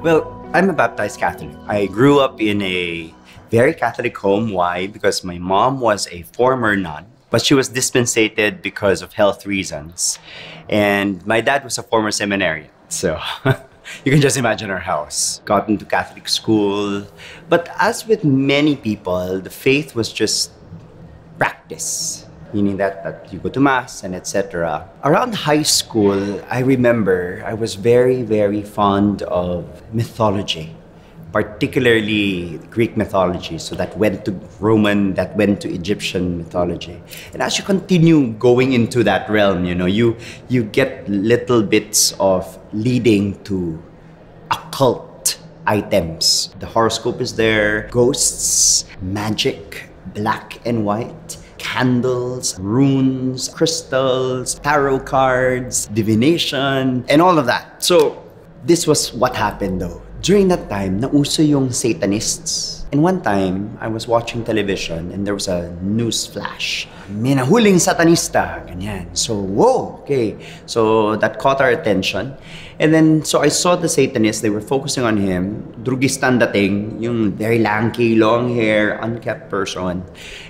Well, I'm a baptized Catholic. I grew up in a very Catholic home. Why? Because my mom was a former nun, but she was dispensated because of health reasons. And my dad was a former seminarian. So you can just imagine our house. Got into Catholic school. But as with many people, the faith was just practice, meaning that you go to mass and etc. Around high school, I remember I was very, very fond of mythology, particularly Greek mythology. So that went to Roman, that went to Egyptian mythology. And as you continue going into that realm, you get little bits of leading to occult items. The horoscope is there, ghosts, magic, black and white, candles, runes, crystals, tarot cards, divination, and all of that. So this was what happened though. During that time, nauso yung Satanists. And one time, I was watching television and there was a news flash. May nahuling Satanista, ganyan. So, whoa, okay. So that caught our attention. And then, so I saw the Satanists, they were focusing on him. Drugistan dating, yung very lanky, long hair, unkept person.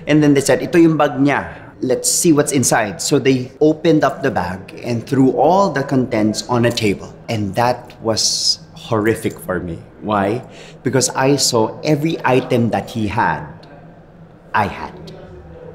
And then they said, ito yung bag niya. Let's see what's inside. So they opened up the bag and threw all the contents on a table. And that was horrific for me. Why? Because I saw every item that he had, I had.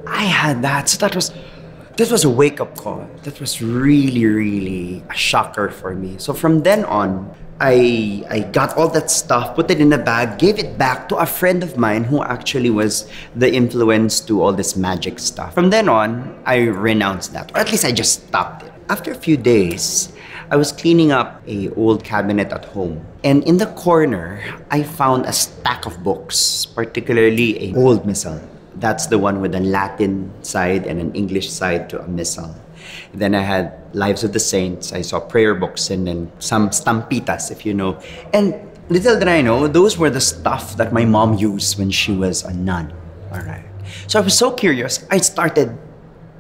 I had that. So that was a wake-up call. That was really, really a shocker for me. So from then on, I got all that stuff, put it in a bag, gave it back to a friend of mine who actually was the influence to all this magic stuff. From then on, I renounced that, or at least I just stopped it. After a few days, I was cleaning up an old cabinet at home. And in the corner, I found a stack of books, particularly an old missal. That's the one with a Latin side and an English side to a missal. Then I had Lives of the Saints. I saw prayer books and then some stampitas, if you know. And little did I know, those were the stuff that my mom used when she was a nun. All right. So I was so curious, I started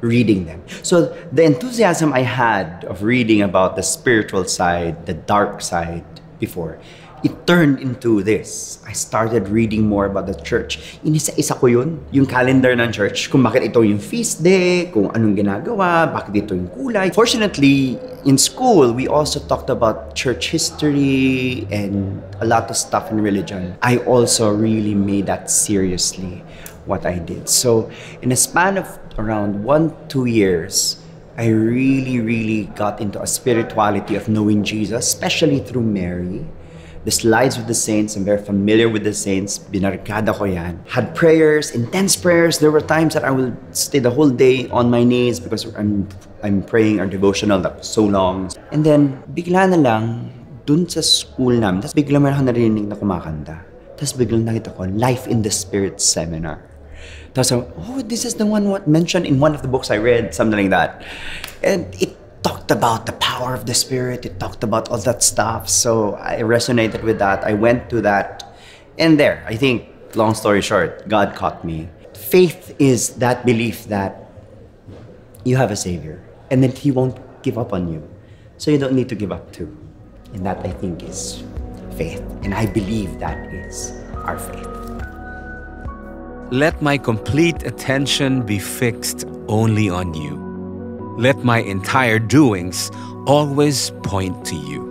reading them. So the enthusiasm I had of reading about the spiritual side, the dark side before, it turned into this. I started reading more about the church. Inisa-isa ko yun, yung calendar ng church, kung bakit ito yung feast day, kung anong ginagawa, bakit ito yung kulay. Fortunately, in school, we also talked about church history and a lot of stuff in religion. I also really made that seriously, what I did. So in a span of around 1-2 years, I really got into a spirituality of knowing Jesus, especially through Mary. The Lives of the Saints, I'm very familiar with the saints. Binarkada ko yan. Had prayers, intense prayers. There were times that I would stay the whole day on my knees because I'm praying our devotional that was so long. And then, bigla na lang, dun sa school namin, tapos bigla may ako narinig na kumakanta. Tapos bigla nakita ko, Life in the Spirit seminar. Tapos, oh, this is the one what mentioned in one of the books I read, something like that. And it talked about the power of the Spirit. It talked about all that stuff. So I resonated with that. I went to that. And there, I think, long story short, God caught me. Faith is that belief that you have a Savior and that He won't give up on you. So you don't need to give up too. And that, I think, is faith. And I believe that is our faith. Let my complete attention be fixed only on you. Let my entire doings always point to you.